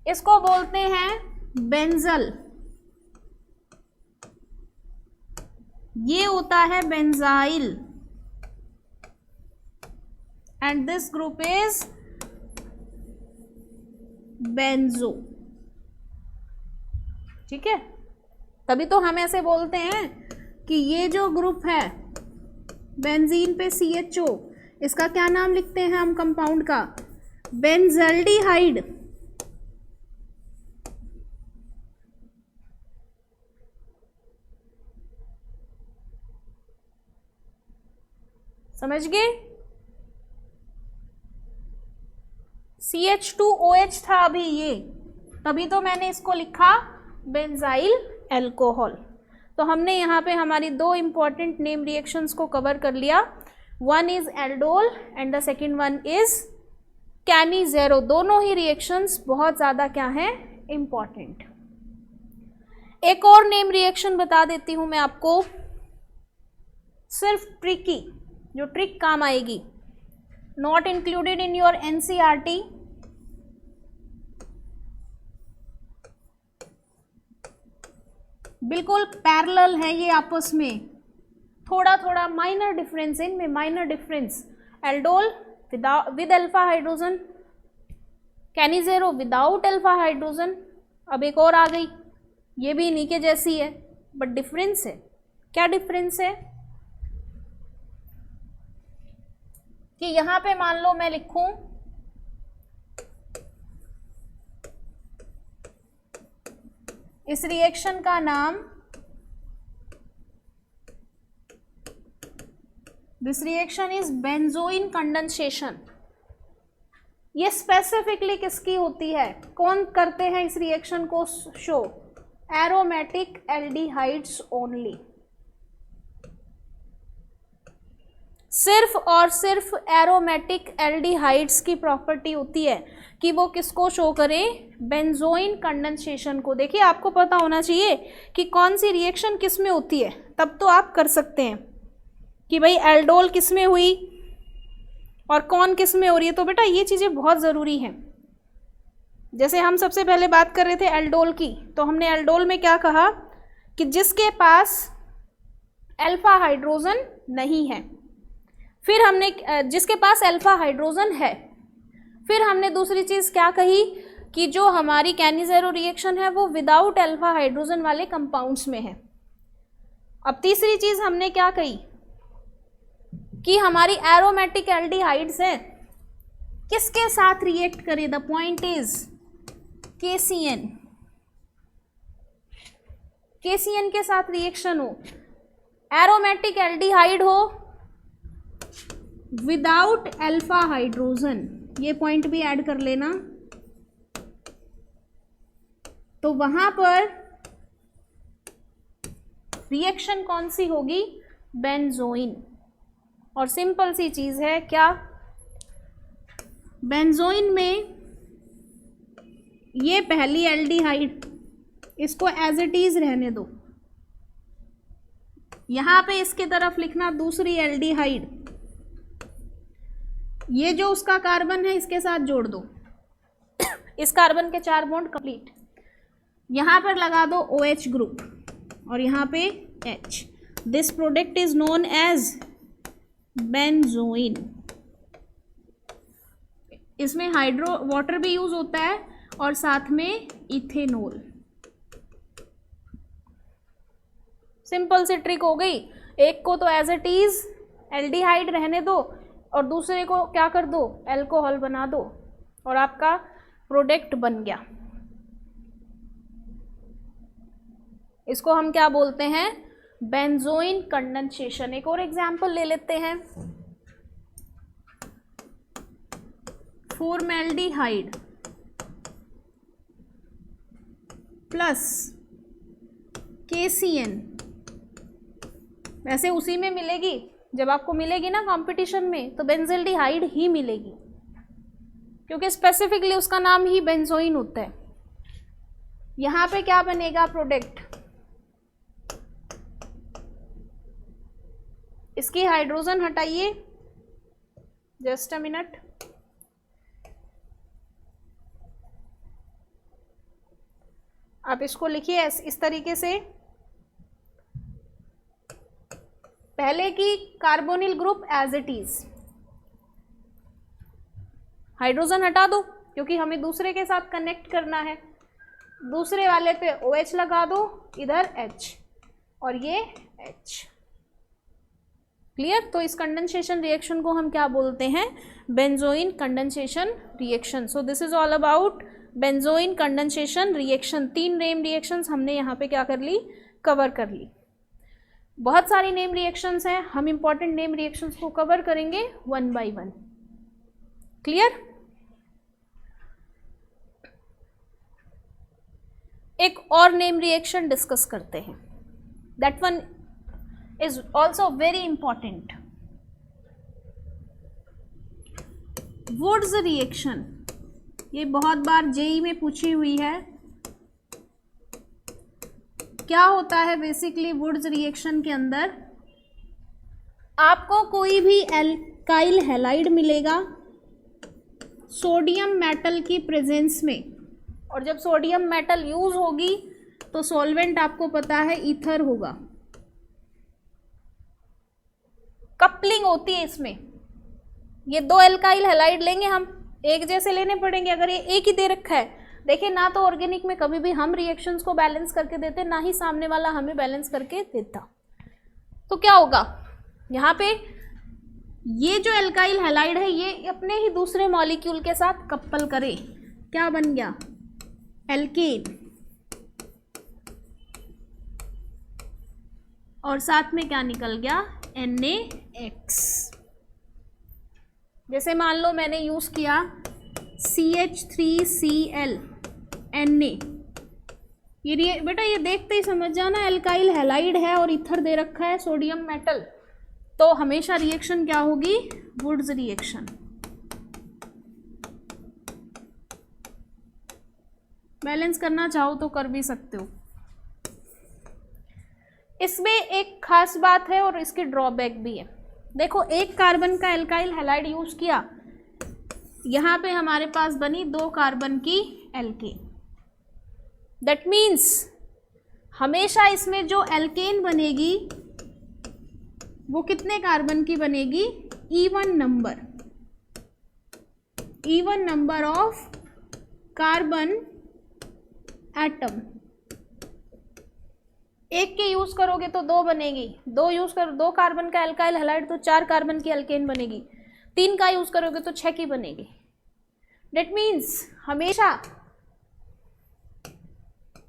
इसको बोलते हैं बेंजल। ये होता है benzyl, and this group is benzo. ठीक है, तभी तो हम ऐसे बोलते हैं कि ये जो ग्रुप है बेंजीन पे CHO, इसका क्या नाम लिखते हैं हम कंपाउंड का, बेंजल्डिहाइड। समझ गए, CH2OH था अभी ये, तभी तो मैंने इसको लिखा बेंजाइल एल्कोहल। तो हमने यहाँ पे हमारी दो इंपॉर्टेंट नेम रिएक्शंस को कवर कर लिया, one is aldol and the second one is Cannizzaro. दोनों ही रिएक्शंस बहुत ज़्यादा क्या हैं, इंपॉर्टेंट। एक और नेम रिएक्शन बता देती हूँ मैं आपको, सिर्फ ट्रिकी, जो ट्रिक काम आएगी, not included in your NCERT। बिल्कुल पैरेलल है ये आपस में, थोड़ा थोड़ा माइनर डिफरेंस, इनमें minor difference. Aldol with alpha hydrogen, Cannizzaro without alpha hydrogen. अब एक और आ गई, ये भी इन्हीं के जैसी है, बट डिफरेंस है। क्या डिफरेंस है कि यहां पे मान लो मैं लिखूं इस रिएक्शन का नाम, this reaction is benzoin condensation. ये स्पेसिफिकली किसकी होती है, कौन करते हैं इस रिएक्शन को शो, एरोमेटिक एल्डिहाइड्स ओनली। सिर्फ और सिर्फ एरोमेटिक एल्डिहाइड्स की प्रॉपर्टी होती है कि वो किसको शो करें, बेंजोइन कंडेंसेशन को। देखिए आपको पता होना चाहिए कि कौन सी रिएक्शन किस में होती है, तब तो आप कर सकते हैं कि भाई एल्डोल किस में हुई और कौन किस में हो रही है। तो बेटा ये चीज़ें बहुत ज़रूरी हैं। जैसे हम सबसे पहले बात कर रहे थे एल्डोल की, तो हमने एल्डोल में क्या कहा कि जिसके पास अल्फा हाइड्रोजन नहीं है, फिर हमने जिसके पास अल्फा हाइड्रोजन है, फिर हमने दूसरी चीज़ क्या कही कि जो हमारी कैनिजेरो रिएक्शन है वो विदाउट अल्फा हाइड्रोजन वाले कंपाउंड्स में है। अब तीसरी चीज़ हमने क्या कही कि हमारी एरोमेटिक एल्डिहाइड्स हैं, किसके साथ रिएक्ट करे, the point is KCN, KCN के साथ रिएक्शन हो, एरोमेटिक एल्डिहाइड हो विदाउट अल्फा हाइड्रोजन, ये पॉइंट भी ऐड कर लेना। तो वहां पर रिएक्शन कौन सी होगी, बेंजोइन। और सिंपल सी चीज है क्या, बेंजोइन में ये पहली एल्डिहाइड, इसको एज इट इज रहने दो, यहां पे इसके तरफ लिखना दूसरी एल्डिहाइड, ये जो उसका कार्बन है इसके साथ जोड़ दो, इस कार्बन के 4 बॉन्ड कंप्लीट, यहां पर लगा दो OH ग्रुप और यहां पे H। This product is known as benzoin. इसमें हाइड्रो वाटर भी यूज होता है और साथ में इथेनॉल। सिंपल सी ट्रिक हो गई। एक को तो एज इट इज एल्डिहाइड रहने दो और दूसरे को क्या कर दो, अल्कोहल बना दो और आपका प्रोडक्ट बन गया। इसको हम क्या बोलते हैं, बेंजोइन कंडेंसेशन। एक और एग्जांपल ले लेते हैं, फॉर्मेल्डिहाइड प्लस KCN। वैसे उसी में मिलेगी, जब आपको मिलेगी ना कंपटीशन में तो बेंजल्डिहाइड ही मिलेगी, क्योंकि स्पेसिफिकली उसका नाम ही बेंजोइन होता है। यहां पे क्या बनेगा प्रोडक्ट, इसकी हाइड्रोजन हटाइए, जस्ट अ मिनट। आप इसको लिखिए इस तरीके से, पहले की carbonyl group as it is, hydrogen हटा दो क्योंकि हमें दूसरे के साथ कनेक्ट करना है, दूसरे वाले पे OH लगा दो, इधर H और ये H। क्लियर? तो इस कंडेंसेशन रिएक्शन को हम क्या बोलते हैं, benzoin condensation reaction. So this is all about benzoin condensation reaction. 3 name reactions हमने यहाँ पे क्या कर ली, कवर कर ली। बहुत सारी नेम रिएक्शंस हैं, हम इंपॉर्टेंट नेम रिएक्शंस को कवर करेंगे 1 by 1। क्लियर? एक और नेम रिएक्शन डिस्कस करते हैं, that one is also very important, Wurtz reaction. ये बहुत बार जेई में पूछी हुई है। क्या होता है बेसिकली वुड्स रिएक्शन के अंदर, आपको कोई भी एल्काइल हैलाइड मिलेगा सोडियम मेटल की प्रेजेंस में, और जब सोडियम मेटल यूज होगी तो सॉल्वेंट आपको पता है ईथर होगा। कपलिंग होती है इसमें, ये 2 एल्काइल हैलाइड लेंगे हम, एक जैसे लेने पड़ेंगे। अगर ये एक ही दे रखा है, देखिए ना तो ऑर्गेनिक में कभी भी हम रिएक्शंस को बैलेंस करके देते, ना ही सामने वाला हमें बैलेंस करके देता। तो क्या होगा यहाँ पे, ये जो एल्काइल हैलाइड है ये अपने ही दूसरे मॉलिक्यूल के साथ कपल करे, क्या बन गया, एल्केन, और साथ में क्या निकल गया, NaX। जैसे मान लो मैंने यूज किया CH3Cl Na, ये बेटा ये देखते ही समझ जाना एल्काइल हैलाइड है और ईथर दे रखा है सोडियम मेटल, तो हमेशा रिएक्शन क्या होगी, वुड्स रिएक्शन। बैलेंस करना चाहो तो कर भी सकते हो। इसमें एक खास बात है और इसकी ड्रॉबैक भी है। देखो, एक कार्बन का एल्काइल हैलाइड यूज किया, यहाँ पे हमारे पास बनी 2 कार्बन की एल्केन। दैट मीन्स हमेशा इसमें जो एल्केन बनेगी वो कितने कार्बन की बनेगी, even number of carbon atom. एक के यूज करोगे तो 2 बनेगी, 2 कार्बन का एल्काइल हैलाइड तो 4 कार्बन की एल्केन बनेगी, 3 का यूज करोगे तो 6 की बनेगी। डेट मीन्स हमेशा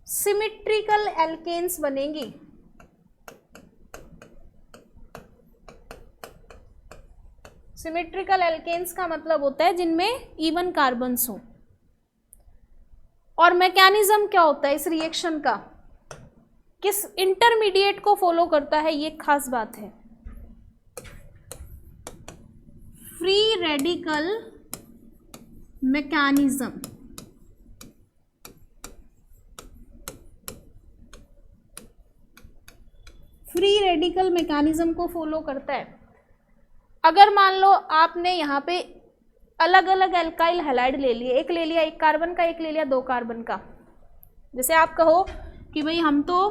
सिमेट्रिकल एल्केन्स बनेंगी। सिमेट्रिकल एल्केन्स का मतलब होता है जिनमें इवन कार्बन्स हो। और मैकेनिज्म क्या होता है इस रिएक्शन का, किस इंटरमीडिएट को फॉलो करता है, ये खास बात है। Free radical mechanism. Free radical mechanism को फॉलो करता है। अगर मान लो आपने यहाँ पे अलग अलग एल्काइल हैलाइड ले लिए, एक ले लिया 1 कार्बन का, एक ले लिया 2 कार्बन का। जैसे आप कहो कि भाई हम तो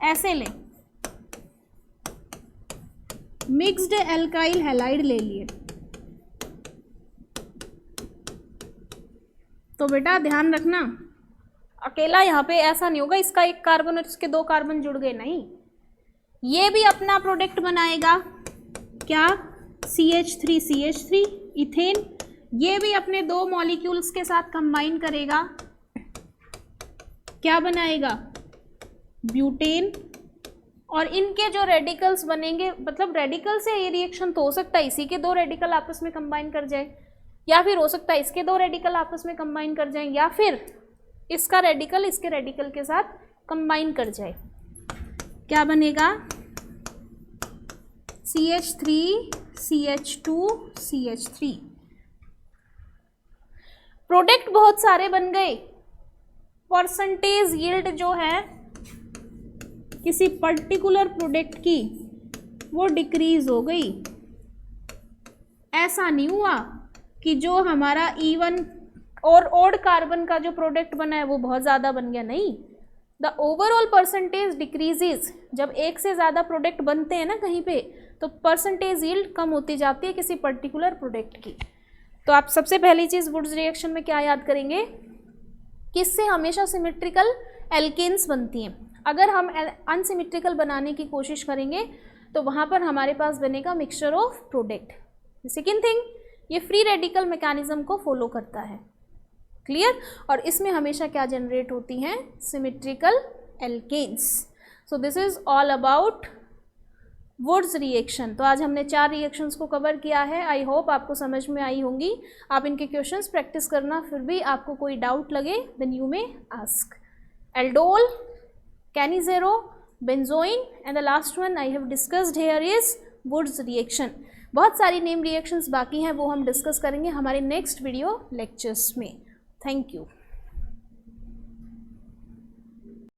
ऐसे लें, मिक्स्ड एल्काइल हैलाइड ले लिए। तो बेटा ध्यान रखना, अकेला यहाँ पे ऐसा नहीं होगा इसका एक कार्बन और इसके 2 कार्बन जुड़ गए, नहीं, ये भी अपना प्रोडक्ट बनाएगा, क्या, CH3CH3 इथेन, ये भी अपने 2 मॉलिक्यूल्स के साथ कंबाइन करेगा, क्या बनाएगा, ब्यूटेन। और इनके जो रेडिकल्स बनेंगे, मतलब रेडिकल से ये रिएक्शन तो हो सकता है इसी के 2 रेडिकल आपस में कंबाइन कर जाए, या फिर हो सकता है इसके 2 रेडिकल आपस में कंबाइन कर जाएं, या फिर इसका रेडिकल इसके रेडिकल के साथ कंबाइन कर जाए। क्या बनेगा, CH3CH2CH3। प्रोडक्ट बहुत सारे बन गए, परसेंटेज यील्ड जो है किसी पर्टिकुलर प्रोडक्ट की वो डिक्रीज हो गई। ऐसा नहीं हुआ कि जो हमारा E1 और ओड कार्बन का जो प्रोडक्ट बना है वो बहुत ज़्यादा बन गया, नहीं, द ओवरऑल परसेंटेज डिक्रीजेज। जब एक से ज़्यादा प्रोडक्ट बनते हैं ना कहीं पे, तो परसेंटेज यील्ड कम होती जाती है किसी पर्टिकुलर प्रोडक्ट की। तो आप सबसे पहली चीज़ वुड्स रिएक्शन में क्या याद करेंगे, किससे हमेशा सिमेट्रिकल एल्केन्स बनती हैं। अगर हम अनसिमेट्रिकल बनाने की कोशिश करेंगे तो वहाँ पर हमारे पास बनेगा mixture of product. Second thing, ये फ्री रेडिकल मैकेनिज्म को फॉलो करता है, क्लियर। और इसमें हमेशा क्या जनरेट होती हैं, symmetrical alkanes. So this is all about Wurtz reaction. तो आज हमने 4 रिएक्शंस को कवर किया है। आई होप आपको समझ में आई होंगी। आप इनके क्वेश्चंस प्रैक्टिस करना, फिर भी आपको कोई डाउट लगे then you may ask. Aldol, Cannizzaro, benzoin and the last one I have discussed here is Wurtz reaction. बहुत सारी नेम रिएक्शंस बाकी हैं, वो हम डिस्कस करेंगे हमारे नेक्स्ट वीडियो लेक्चर्स में। Thank you.